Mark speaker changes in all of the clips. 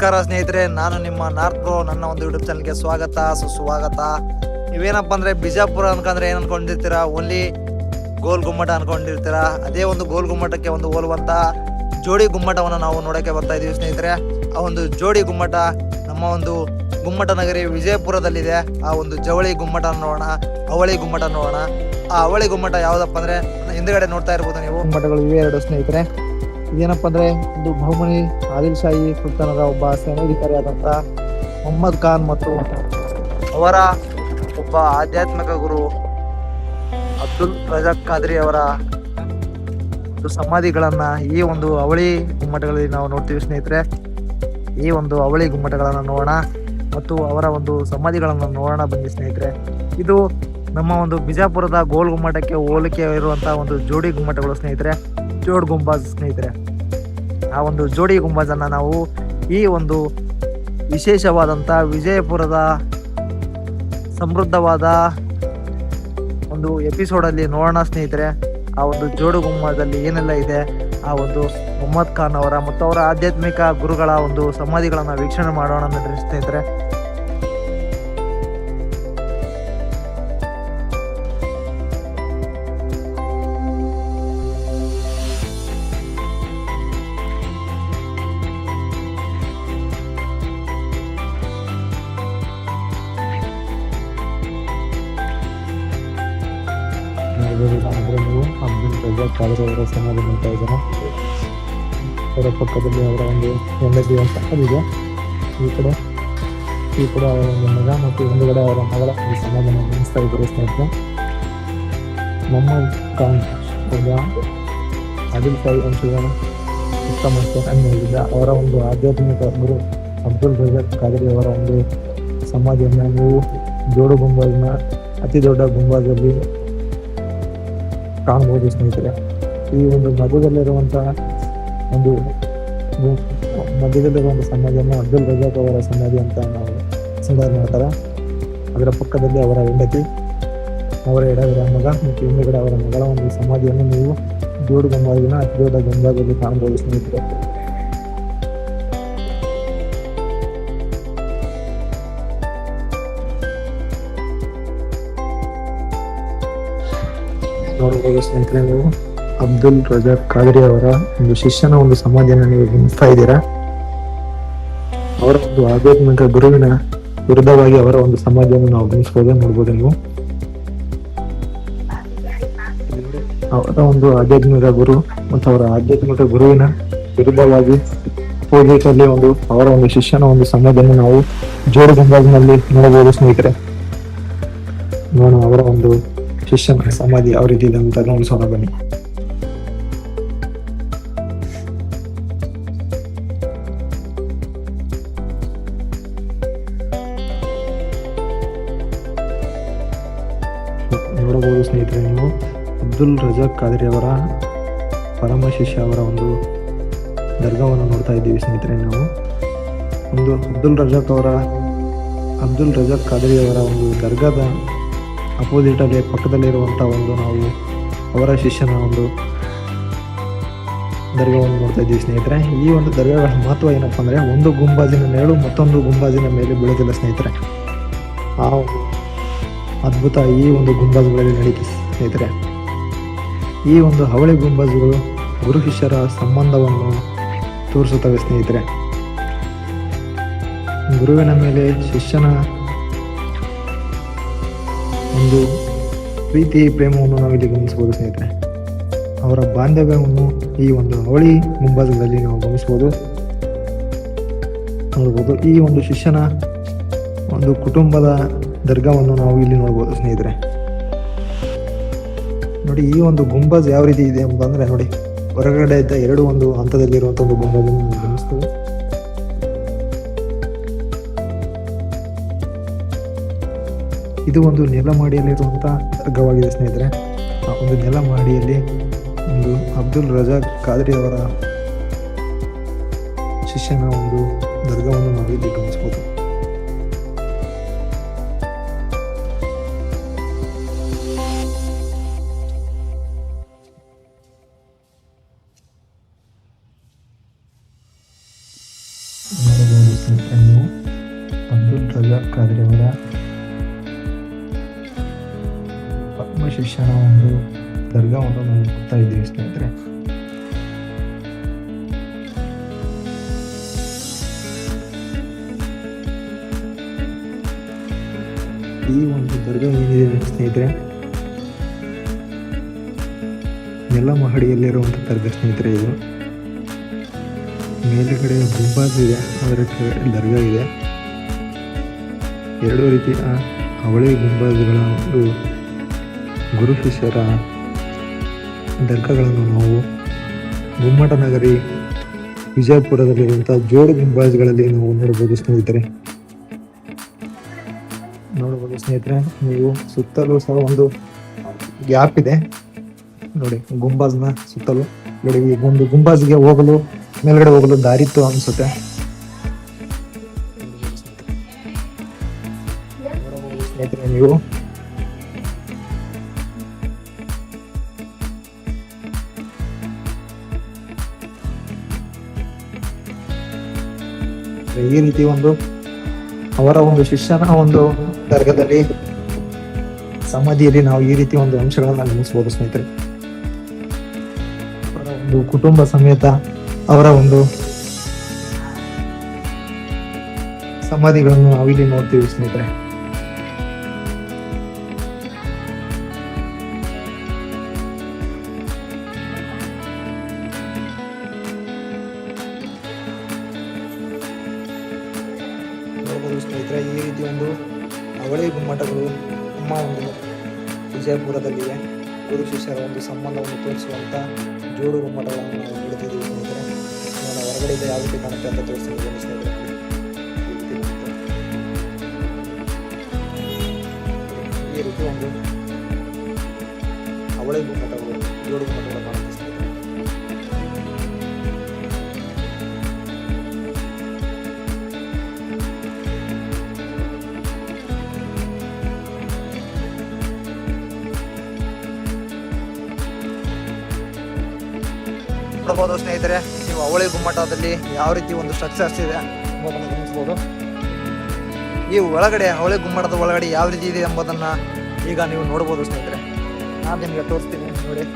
Speaker 1: ನಮಸ್ಕಾರ ಸ್ನೇಹಿತರೆ, ನಾನು ನಿಮ್ಮ ನಾರ್ತ್ ಬ್ರೋ. ನನ್ನ ಒಂದು ಯೂಟ್ಯೂಬ್ ಚಾನಲ್ಗೆ ಸ್ವಾಗತ ಸುಸ್ವಾಗತ. ನೀವೇನಪ್ಪ ಅಂದರೆ ಬಿಜಾಪುರ ಅನ್ಕೊಂಡ್ರೆ ಏನು ಅನ್ಕೊಂಡಿರ್ತೀರಾ? ಓನ್ಲಿ ಗೋಲ್ ಗುಮ್ಮಟ ಅನ್ಕೊಂಡಿರ್ತೀರಾ. ಅದೇ ಒಂದು ಗೋಲ್ ಗುಮ್ಮಟಕ್ಕೆ ಒಂದು ಹೋಲುವಂಥ ಜೋಡಿ ಗುಮ್ಮಟವನ್ನು ನಾವು ನೋಡೋಕ್ಕೆ ಬರ್ತಾ ಇದ್ದೀವಿ ಸ್ನೇಹಿತರೆ. ಆ ಒಂದು ಜೋಡಿ ಗುಮ್ಮಟ ನಮ್ಮ ಒಂದು ಗುಮ್ಮಟ ನಗರಿ ವಿಜಯಪುರದಲ್ಲಿದೆ. ಆ ಒಂದು ಜವಳಿ ಗುಮ್ಮಟ ನೋಡೋಣ, ಅವಳಿ ಗುಮ್ಮಟ ನೋಡೋಣ. ಆ ಅವಳಿ ಗುಮ್ಮಟ ಯಾವುದಪ್ಪ ಅಂದರೆ ಹಿಂದುಗಡೆ ನೋಡ್ತಾ ಇರ್ಬೋದು ನೀವು. ಗುಮ್ಮಟಗಳು ಇವೆ ಎರಡು ಸ್ನೇಹಿತರೆ. ಇದೇನಪ್ಪ ಅಂದರೆ ಒಂದು ಬಹುಮನಿ ಆದಿಲ್ ಶಾಹಿ ಸುಲ್ತಾನರ ಒಬ್ಬ ಸೇನಾಧಿಕಾರಿಯಾದಂಥ ಮೊಹಮ್ಮದ್ ಖಾನ್ ಮತ್ತು ಅವರ ಒಬ್ಬ ಆಧ್ಯಾತ್ಮಿಕ ಗುರು ಅಬ್ದುಲ್ ರಜಾಕ್ ಖಾದ್ರಿ ಅವರ ಸಮಾಧಿಗಳನ್ನು ಈ ಒಂದು ಅವಳಿ ಗುಮ್ಮಟಗಳಲ್ಲಿ ನಾವು ನೋಡ್ತೀವಿ ಸ್ನೇಹಿತರೆ. ಈ ಒಂದು ಅವಳಿ ಗುಮ್ಮಟಗಳನ್ನು ನೋಡೋಣ ಮತ್ತು ಅವರ ಒಂದು ಸಮಾಧಿಗಳನ್ನು ನೋಡೋಣ ಬನ್ನಿ ಸ್ನೇಹಿತರೆ. ಇದು ನಮ್ಮ ಒಂದು ಬಿಜಾಪುರದ ಗೋಲ್ ಗುಮ್ಮಟಕ್ಕೆ ಹೋಲಿಕೆ ಇರುವಂಥ ಒಂದು ಜೋಡಿ ಗುಮ್ಮಟಗಳು ಸ್ನೇಹಿತರೆ, ಜೋಡ್ ಗುಂಬಾಜ್ ಸ್ನೇಹಿತರೆ. ಆ ಒಂದು ಜೋಡಿ ಗುಂಬಾಜನ್ನು ನಾವು ಈ ಒಂದು ವಿಶೇಷವಾದಂಥ ವಿಜಯಪುರದ ಸಮೃದ್ಧವಾದ ಒಂದು ಎಪಿಸೋಡಲ್ಲಿ ನೋಡೋಣ ಸ್ನೇಹಿತರೆ. ಆ ಒಂದು ಜೋಡು ಗುಂಬಾಜಲ್ಲಿ ಏನೆಲ್ಲ ಇದೆ, ಆ ಒಂದು ಮೊಹಮ್ಮದ್ ಖಾನ್ ಅವರ ಮತ್ತು ಅವರ ಆಧ್ಯಾತ್ಮಿಕ ಗುರುಗಳ ಒಂದು ಸಮಾಧಿಗಳನ್ನು ವೀಕ್ಷಣೆ ಮಾಡೋಣ ಸ್ನೇಹಿತರೆ. ನೀವು ಅಬ್ದುಲ್ ರಜಾಕ್ ಖಾದ್ರಿ ಅವರ ಸಮಾಧಿ ನೋಡ್ತಾ ಇದ್ದಾರೆ. ಅವರ ಪಕ್ಕದಲ್ಲಿ ಅವರ ಒಂದು ಹೆಂಡತಿ ಅಂತ ಅದಿದೆ. ಈ ಕಡೆ ಅವರ ಒಂದು ಮಗ ಮತ್ತು ಹಿಂದುಗಡೆ ಅವರ ಮಗಳ ಒಂದು ಸಮಾಧಿಯನ್ನು ನಡೆಸ್ತಾ ಇದ್ದಾರೆ ಸ್ನೇಹಿತರೆ. ಮೊಹಮ್ಮದ್ ಖಾನ್ ಒಬ್ಬ ಆದಿಲ್ ಶಾಹಿ ವಂಶದ ಉತ್ತಮ ಸೇನಾನಿಯಾಗಿದ್ದ. ಅವರ ಒಂದು ಆಧ್ಯಾತ್ಮಿಕ ಗುರು ಅಬ್ದುಲ್ ರಜಾಕ್ ಖಾದ್ರಿ ಅವರ ಒಂದು ಸಮಾಧಿಯನ್ನು ನೀವು ಜೋಡು ಗುಂಬಾಜಿನ ಅತಿ ದೊಡ್ಡ ಗುಂಬಾಜಲ್ಲಿ ಕಾಣಬಹುದು ಸ್ನೇಹಿತರೆ. ಈ ಒಂದು ಮಧ್ಯದಲ್ಲಿರುವಂಥ ಸಮಾಧಿಯನ್ನು ಅಬ್ದುಲ್ ರಜಾಕ್ ಅವರ ಸಮಾಧಿ ಅಂತ ನಾವು ಸಂಧಾನ ಮಾಡ್ತಾರೆ. ಅದರ ಪಕ್ಕದಲ್ಲಿ ಅವರ ಹೆಂಡತಿ, ಅವರ ಎಡಗಡೆ ಮಗ ಮತ್ತು ಹಿಂದುಗಡೆ ಅವರ ಮಗಳ ಒಂದು ಸಮಾಧಿಯನ್ನು ನೀವು ಜೋಡು ಗುಂಬಾಜಿನ ಅತಿ ದೊಡ್ಡ ಗುಂಬಾಜಲ್ಲಿ ಕಾಣಬಹುದು ಸ್ನೇಹಿತರೆ. ನೋಡಬಹುದು ಸ್ನೇಹಿತರೆ, ನೀವು ಅಬ್ದುಲ್ ರಜಾಕ್ ಖಾದ್ರಿ ಅವರ ಒಂದು ಶಿಷ್ಯನ ಒಂದು ಸಮಾಧಿಯನ್ನು ನೀವು ಗಮನಿಸ್ತಾ ಇದ್ದೀರಾ. ಅವರ ಒಂದು ಆಧ್ಯಾತ್ಮಿಕ ಗುರುವಿನ ವಿರುದ್ಧವಾಗಿ ಅವರ ಒಂದು ಸಮಾಧಿಯನ್ನು ನಾವು ಗಮನಿಸಬಹುದು, ನೋಡ್ಬೋದು ನೀವು. ಅವರ ಒಂದು ಆಧ್ಯಾತ್ಮಿಕ ಗುರು ಮತ್ತು ಅವರ ಆಧ್ಯಾತ್ಮಿಕ ಗುರುವಿನ ವಿರುದ್ಧವಾಗಿ ಪೂಜೆಯಲ್ಲಿ ಅವರ ಒಂದು ಶಿಷ್ಯನ ಒಂದು ಸಮಾಧಿಯನ್ನು ನಾವು ಜೋಡು ಗುಂಬಾಜಿನಲ್ಲಿ ನೋಡಬಹುದು ಸ್ನೇಹಿತರೆ. ನೋಡೋಣ ಅವರ ಒಂದು ಶಿಷ್ಯನ ಸಮಾಧಿ ಯಾವ ರೀತಿ ಇದೆ ಅಂತ ಗಮನಿಸೋಣ ಬನ್ನಿ. ನೋಡಬಹುದು ಸ್ನೇಹಿತರೆ, ನೀವು ಅಬ್ದುಲ್ ರಜಾಕ್ ಖಾದ್ರಿ ಅವರ ಪರಮ ಶಿಷ್ಯ ಅವರ ಒಂದು ದರ್ಗಾವನ್ನು ನೋಡ್ತಾ ಇದ್ದೀವಿ ಸ್ನೇಹಿತರೆ. ನಾವು ಒಂದು ಅಬ್ದುಲ್ ರಜಾಕ್ ಖಾದ್ರಿ ಅವರ ಒಂದು ದರ್ಗಾದ ಅಪೋಸಿಟಲ್ಲಿ ಪಕ್ಕದಲ್ಲಿರುವಂಥ ಒಂದು ನಾವು ಅವರ ಶಿಷ್ಯನ ಒಂದು ದರ್ಗಾವನ್ನು ನೋಡ್ತಾ ಇದ್ದೀವಿ ಸ್ನೇಹಿತರೆ. ಈ ಒಂದು ದರ್ಗಾಗಳ ಮಹತ್ವ ಏನಪ್ಪ ಅಂದರೆ, ಒಂದು ಗುಂಬಾಜಿನ ನೆರಳು ಮತ್ತೊಂದು ಗುಂಬಾಜಿನ ಮೇಲೆ ಬೀಳೋದಿಲ್ಲ ಸ್ನೇಹಿತರೆ. ಆ ಅದ್ಭುತ ಈ ಒಂದು ಗುಂಬಾಜುಗಳಲ್ಲಿ ನಡೀತದೆ ಸ್ನೇಹಿತರೆ. ಈ ಒಂದು ಅವಳಿ ಗುಂಬಾಜುಗಳು ಗುರು ಶಿಷ್ಯರ ಸಂಬಂಧವನ್ನು ತೋರಿಸುತ್ತವೆ ಸ್ನೇಹಿತರೆ. ಗುರುವಿನ ಮೇಲೆ ಶಿಷ್ಯನ ಒಂದು ಪ್ರೀತಿ ಪ್ರೇಮವನ್ನು ನಾವಿಲ್ಲಿ ಗಮನಿಸಬಹುದು ಸ್ನೇಹಿತರೆ. ಅವರ ಬಾಂಧವ್ಯವನ್ನು ಈ ಒಂದು ಅವಳಿ ಗುಂಬಾಜುಗಳಲ್ಲಿ ನಾವು ಗಮನಿಸಬಹುದು, ನೋಡ್ಬೋದು. ಈ ಒಂದು ಶಿಷ್ಯನ ಒಂದು ಕುಟುಂಬದ ದರ್ಗಾವನ್ನು ನಾವು ಇಲ್ಲಿ ನೋಡ್ಬೋದು ಸ್ನೇಹಿತರೆ. ನೋಡಿ, ಈ ಒಂದು ಗುಂಬಾಜ್ ಯಾವ ರೀತಿ ಇದೆ ಅಂತಂದ್ರೆ, ನೋಡಿ ಹೊರಗಡೆ ಇದ್ದ ಎರಡು ಒಂದು ಹಂತದಲ್ಲಿರುವಂಥ ಒಂದು ಗುಂಬಾಜನ್ನು ನಾವು ಗಮನಿಸ್ತೇವೆ. ಇದು ಒಂದು ನೆಲಮಾಡಿಯಲ್ಲಿರುವಂಥ ದರ್ಗವಾಗಿದೆ ಸ್ನೇಹಿತರೆ. ಆ ಒಂದು ನೆಲಮಾಡಿಯಲ್ಲಿ ಒಂದು ಅಬ್ದುಲ್ ರಜಾಕ್ ಖಾದ್ರಿ ಅವರ ಶಿಷ್ಯನ ಒಂದು ದರ್ಗವನ್ನು ನಾವು ಇಲ್ಲಿ ಗಮನಿಸಬಹುದು.
Speaker 2: ಸ್ನೇಹಿತರೆ. ನೀವು ಅಬ್ದುಲ್ ರಜಾಕ್ ಖಾದ್ರಿ ಅವರ ಪದ್ಮ ಶಿಕ್ಷಣ ಒಂದು ದರ್ಗಾವನ್ನು ನಾವು ನೋಡ್ತಾ ಇದ್ದೀವಿ ಸ್ನೇಹಿತರೆ. ಈ ಒಂದು ದರ್ಗಾ ಏನಿದೆ ಸ್ನೇಹಿತರೆ, ನೆಲ ಮಹಡಿಯಲ್ಲಿರುವಂಥ ದರ್ಗಾ ಸ್ನೇಹಿತರೆ. ಇದು ಮೇಲುಗಡೆ ಗುಂಬಾಜ್ ಇದೆ, ಅದರ ದರ್ಗಾ ಇದೆ. ಎರಡು ರೀತಿಯ ಅವಳಿ ಗುಂಬಾಜ್ಗಳ ಒಂದು ಗುರು ಶಿಷ್ಯರ ದರ್ಗಾಗಳನ್ನು ನಾವು ಗುಮ್ಮಟ ನಗರಿ ವಿಜಯಪುರದಲ್ಲಿರುವಂಥ ಜೋಡು ಗುಂಬಾಜ್ಗಳಲ್ಲಿ ನಾವು ನೋಡ್ಬೋದು ಸ್ನೇಹಿತರೆ. ನೀವು ಸುತ್ತಲೂ ಸಹ ಒಂದು ಗ್ಯಾಪ್ ಇದೆ ನೋಡಿ, ಗುಂಬಾಜ್ನ ಸುತ್ತಲೂ ನೋಡಿ. ಈ ಒಂದು ಗುಂಬಾಜ್ಗೆ ಹೋಗಲು, ಮೇಲ್ಗಡೆ ಹೋಗಲು ದಾರಿತ್ತು ಅನ್ಸುತ್ತೆ. ಸ್ನೇಹಿತರೆ, ನೀವು ಈ ರೀತಿ ಒಂದು ಅವರ ಒಂದು ಶಿಷ್ಯನ ಒಂದು ದರ್ಗದಲ್ಲಿ ಸಮಾಧಿಯಲ್ಲಿ ನಾವು ಈ ರೀತಿ ಒಂದು ಅಂಶಗಳನ್ನ ಗಮನಿಸಬಹುದು ಸ್ನೇಹಿತರೆ. ಅವರ ಒಂದು ಕುಟುಂಬ ಸಮೇತ ಅವರ ಒಂದು ಸಮಾಧಿಗಳನ್ನು ನಾವಿಲ್ಲಿ ನೋಡ್ತೀವಿ ಸ್ನೇಹಿತರೆ. ಸ್ನೇಹಿತರೆ, ಈ ರೀತಿ ಒಂದು ಅವಳಿ ಗುಮ್ಮಟಗಳು ನಮ್ಮ ಒಂದು ವಿಜಯಪುರದಲ್ಲಿವೆ. ಗುರು ಶಿಷ್ಯರ ಒಂದು ಸಂಬಂಧವನ್ನು ತೋರಿಸುವಂತ ಜೋಡು ಗುಮ್ಮಟಗಳನ್ನು ನಾವು ನೋಡ್ತಿದ್ದೀವಿ ಸ್ನೇಹಿತರೆ. ನಾನು ಹೊರಗಡೆಯಿಂದ ಯಾವ ರೀತಿ ಕಾಣುತ್ತೆ ಅಂತ ತೋರಿಸ್ತಿದ್ದೀನಿ ಸ್ನೇಹಿತರೆ. ಈ ರೀತಿ ಒಂದು ಅವಳಿ ಗುಮ್ಮಟಗಳು, ಜೋಡು ಗುಮ್ಮಟಗಳು ಕಾಣುತ್ತೆ ಸ್ನೇಹಿತರೆ. ನೋಡಬಹುದು ಸ್ನೇಹಿತರೆ, ನೀವು ಅವಳಿ ಗುಮ್ಮಟದಲ್ಲಿ ಯಾವ ರೀತಿ ಒಂದು ಸ್ಟ್ರಕ್ಚರ್ಸ್ ಇದೆ ಎಂಬುದನ್ನು ಗಮನಿಸಬಹುದು. ಈ ಒಳಗಡೆ ಅವಳಿ ಗುಮ್ಮಟದ ಒಳಗಡೆ ಯಾವ ರೀತಿ ಇದೆ ಎಂಬುದನ್ನ ಈಗ ನೀವು ನೋಡಬಹುದು ಸ್ನೇಹಿತರೆ. ನಾನು ನಿಮಗೆ ತೋರಿಸ್ತೀನಿ ನೋಡಿ.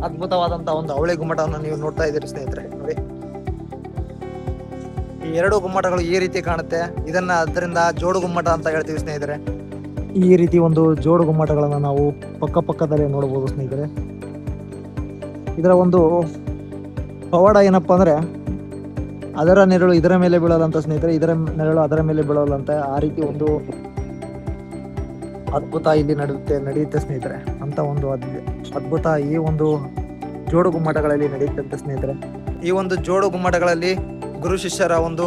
Speaker 2: ಅದ್ಭುತವಾದಂತಹ ಒಂದು ಅವಳಿ ಗುಮ್ಮಟವನ್ನು ನೀವು ನೋಡ್ತಾ ಇದ್ದೀರಿ ಸ್ನೇಹಿತರೆ. ನೋಡಿ, ಈ ಎರಡು ಗುಮ್ಮಟಗಳು ಈ ರೀತಿ ಕಾಣುತ್ತೆ. ಇದನ್ನ ಅದರಿಂದ ಜೋಡು ಗುಮ್ಮಟ ಅಂತ ಹೇಳ್ತೀವಿ ಸ್ನೇಹಿತರೆ. ಈ ರೀತಿ ಒಂದು ಜೋಡು ಗುಮ್ಮಟಗಳನ್ನ ನಾವು ಪಕ್ಕದಲ್ಲಿ ನೋಡಬಹುದು ಸ್ನೇಹಿತರೆ. ಇದರ ಒಂದು ಪವಾಡ ಏನಪ್ಪಾ ಅಂದ್ರೆ, ಅದರ ನೆರಳು ಇದರ ಮೇಲೆ ಬೀಳೋದಂತ ಸ್ನೇಹಿತರೆ, ಇದರ ನೆರಳು ಅದರ ಮೇಲೆ ಬೀಳೋದಂತ. ಆ ರೀತಿ ಒಂದು ಅದ್ಭುತ ಇಲ್ಲಿ ನಡೆಯುತ್ತೆ ಸ್ನೇಹಿತರೆ. ಅಂತ ಒಂದು ಅದ್ಭುತ ಈ ಒಂದು ಜೋಡು ಗುಮ್ಮಟಗಳಲ್ಲಿ ನಡೆಯುತ್ತೆ ಸ್ನೇಹಿತರೆ. ಈ ಒಂದು ಜೋಡು ಗುಮ್ಮಟಗಳಲ್ಲಿ ಗುರು ಶಿಷ್ಯರ ಒಂದು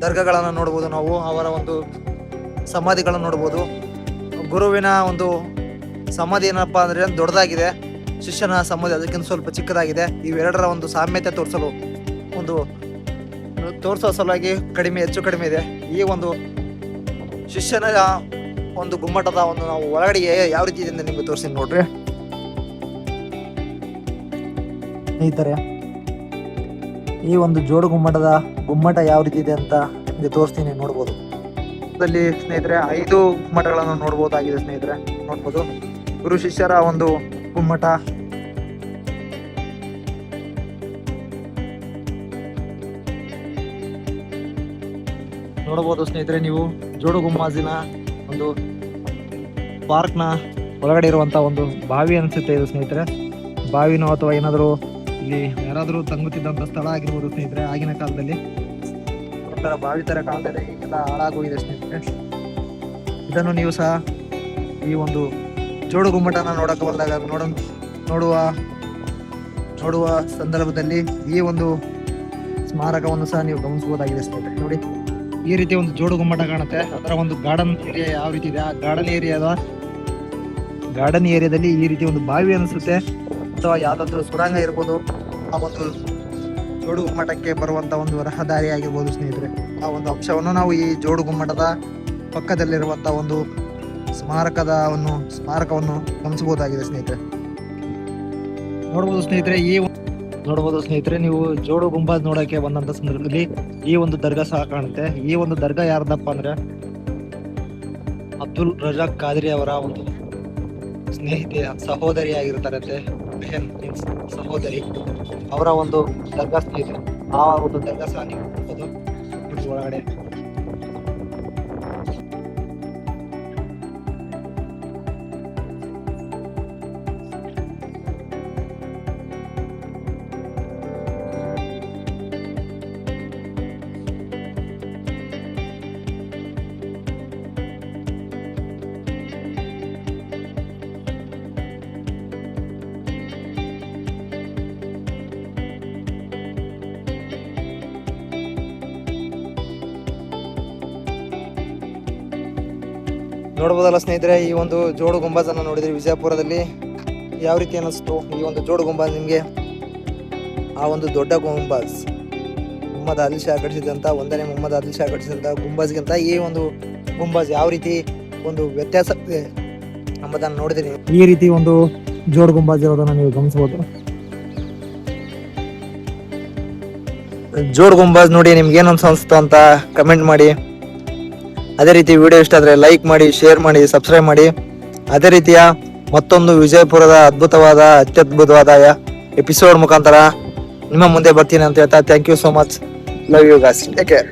Speaker 2: ದರ್ಗಾಗಳನ್ನು ನೋಡ್ಬೋದು ನಾವು. ಅವರ ಒಂದು ಸಮಾಧಿಗಳನ್ನು ನೋಡ್ಬೋದು. ಗುರುವಿನ ಒಂದು ಸಮಾಧಿ ಏನಪ್ಪಾ ಅಂದ್ರೆ ದೊಡ್ಡದಾಗಿದೆ, ಶಿಷ್ಯನ ಸಮಾಧಿ ಅದಕ್ಕಿಂತ ಸ್ವಲ್ಪ ಚಿಕ್ಕದಾಗಿದೆ. ಇವೆರಡರ ಒಂದು ಸಾಮ್ಯತೆ ತೋರಿಸೋ ಸಲುವಾಗಿ ಹೆಚ್ಚು ಕಡಿಮೆ ಇದೆ. ಈ ಒಂದು ಶಿಷ್ಯನ ಒಂದು ಗುಮ್ಮಟದ ಒಂದು ನಾವು ಒಳಗಡೆ ಯಾವ ರೀತಿ ಇದೆ ನಿಮ್ಗೆ ತೋರಿಸಿ ನೋಡ್ರಿ ಸ್ನೇಹಿತರೆ. ಈ ಒಂದು ಜೋಡು ಗುಮ್ಮಟ ಯಾವ ರೀತಿ ಇದೆ ಅಂತ ನಿಮಗೆ ತೋರಿಸ್ತೀನಿ, ನೋಡ್ಬೋದು. ಅಲ್ಲಿ ಸ್ನೇಹಿತರೆ 5 ಗುಮ್ಮಟಗಳನ್ನು ನೋಡ್ಬೋದಾಗಿದೆ ಸ್ನೇಹಿತರೆ. ನೋಡ್ಬೋದು ಗುರು ಶಿಷ್ಯರ ಒಂದು ಗುಮ್ಮಟ. ನೋಡಬಹುದು ಸ್ನೇಹಿತರೆ, ನೀವು ಜೋಡು ಗುಮ್ಮಾಜಿನ ಒಂದು ಪಾರ್ಕ್ನ ಒಳಗಡೆ ಇರುವಂತ ಒಂದು ಬಾವಿ ಅನ್ಸುತ್ತೆ ಇದು ಸ್ನೇಹಿತರೆ. ಬಾವಿನೋ ಅಥವಾ ಏನಾದರೂ ಇಲ್ಲಿ ಯಾರಾದರೂ ತಂಗುತ್ತಿದ್ದಂಥ ಸ್ಥಳ ಆಗಿರ್ಬೋದು ಸ್ನೇಹಿತರೆ. ಆಗಿನ ಕಾಲದಲ್ಲಿ ಒಂಥರ ಬಾವಿ ತರ ಕಾಣ್ತಾರೆ, ಈಗೆಲ್ಲ ಹಾಳಾಗೋಗಿದೆ ಸ್ನೇಹಿತರೆ. ಇದನ್ನು ನೀವು ಸಹ ಈ ಒಂದು ಜೋಡು ಗುಮ್ಮಟನ ನೋಡಕ್ಕೆ ಬಂದಾಗ ನೋಡುವ ಸಂದರ್ಭದಲ್ಲಿ ಈ ಒಂದು ಸ್ಮಾರಕವನ್ನು ಸಹ ನೀವು ಗಮನಿಸಬಹುದಾಗಿದೆ ಸ್ನೇಹಿತರೆ. ನೋಡಿ, ಈ ರೀತಿ ಒಂದು ಜೋಡು ಗುಮ್ಮಟ ಕಾಣುತ್ತೆ. ಅದರ ಒಂದು ಗಾರ್ಡನ್ ಏರಿಯಾ ಯಾವ ರೀತಿ ಇದೆ, ಆ ಗಾರ್ಡನ್ ಏರಿಯಾದಲ್ಲಿ ಈ ರೀತಿ ಒಂದು ಬಾವಿ ಅನಿಸುತ್ತೆ, ಅಥವಾ ಯಾವ್ದಾದ್ರು ಸುರಂಗ ಇರ್ಬೋದು. ಆ ಒಂದು ಜೋಡು ಗುಮ್ಮಟಕ್ಕೆ ಬರುವಂತ ಒಂದು ರಹದಾರಿ ಆಗಿರ್ಬೋದು ಸ್ನೇಹಿತರೆ. ಆ ಒಂದು ಅಂಶವನ್ನು ನಾವು ಈ ಜೋಡು ಗುಮ್ಮಟದ ಪಕ್ಕದಲ್ಲಿರುವಂತ ಒಂದು ಸ್ಮಾರಕವನ್ನು ಗಮನಿಸಬಹುದಾಗಿದೆ ಸ್ನೇಹಿತರೆ. ನೋಡ್ಬೋದು ಸ್ನೇಹಿತರೆ, ನೀವು ಜೋಡು ಗುಂಬಾಜ್ ನೋಡಕ್ಕೆ ಬಂದಂತ ಸಂದರ್ಭದಲ್ಲಿ ಈ ಒಂದು ದರ್ಗಾ ಸಹ ಕಾಣುತ್ತೆ. ಈ ಒಂದು ದರ್ಗಾ ಯಾರ್ದಪ್ಪ ಅಂದ್ರೆ ಅಬ್ದುಲ್ ರಜಾಕ್ ಖಾದ್ರಿ ಅವರ ಒಂದು ಸ್ನೇಹಿತೆ, ಸಹೋದರಿ ಆಗಿರ್ತಾರಂತೆ. ಮೀನ್ಸ್ ಸಹೋದರಿ, ಅವರ ಒಂದು ದರ್ಗಾ ಸ್ನೇಹಿತರೆ. ಆ ಒಂದು ದರ್ಗಾ ಸಹ ನೀವು ನೋಡ್ಬೋದು ಒಳಗಡೆ. ನೋಡ್ಬೋದಲ್ಲ ಸ್ನೇಹಿತರೆ, ಈ ಒಂದು ಜೋಡು ಗುಂಬಾಜನ್ನು ನೋಡಿದ್ರಿ ವಿಜಯಪುರದಲ್ಲಿ. ಯಾವ ರೀತಿ ಅನ್ನಿಸ್ತು ಈ ಒಂದು ಜೋಡು ಗುಂಬಾಜ್ ನಿಮಗೆ? ಆ ಒಂದು ದೊಡ್ಡ ಗುಂಬಾಜ್, ಮೊಹಮ್ಮದ್ ಆದಿಲ್ ಶಾ ಕಟ್ಟಿಸಿದಂಥ, ಒಂದನೇ ಮೊಹಮ್ಮದ್ ಆದಿಲ್ ಶಾ ಕಟ್ಟಿಸಿದಂಥ ಗುಂಬಾಜ್ಗಿಂತ ಈ ಒಂದು ಗುಂಬಾಜ್ ಯಾವ ರೀತಿ ಒಂದು ವ್ಯತ್ಯಾಸ ಇದೆ ಎಂಬುದನ್ನು ನೋಡಿದ್ರಿ. ಈ ರೀತಿ ಒಂದು ಜೋಡು ಗುಂಬಾಜ್ ಇರೋದನ್ನು ನೀವು ಗಮನಿಸಬಹುದು. ಜೋಡು ಗುಂಬಾಜ್ ನೋಡಿ ನಿಮ್ಗೆ ಏನು ಅನ್ಸ್ತು ಅಂತ ಕಮೆಂಟ್ ಮಾಡಿ. ಅದೇ ರೀತಿ ವಿಡಿಯೋ ಇಷ್ಟ ಆದರೆ ಲೈಕ್ ಮಾಡಿ, ಶೇರ್ ಮಾಡಿ, ಸಬ್ಸ್ಕ್ರೈಬ್ ಮಾಡಿ. ಅದೇ ರೀತಿಯ ಮತ್ತೊಂದು ವಿಜಯಪುರದ ಅತ್ಯದ್ಭುತವಾದ ಎಪಿಸೋಡ್ ಮುಖಾಂತರ ನಿಮ್ಮ ಮುಂದೆ ಬರ್ತೀನಿ ಅಂತ ಹೇಳ್ತಾ, thank you so much. Love you guys. Take care.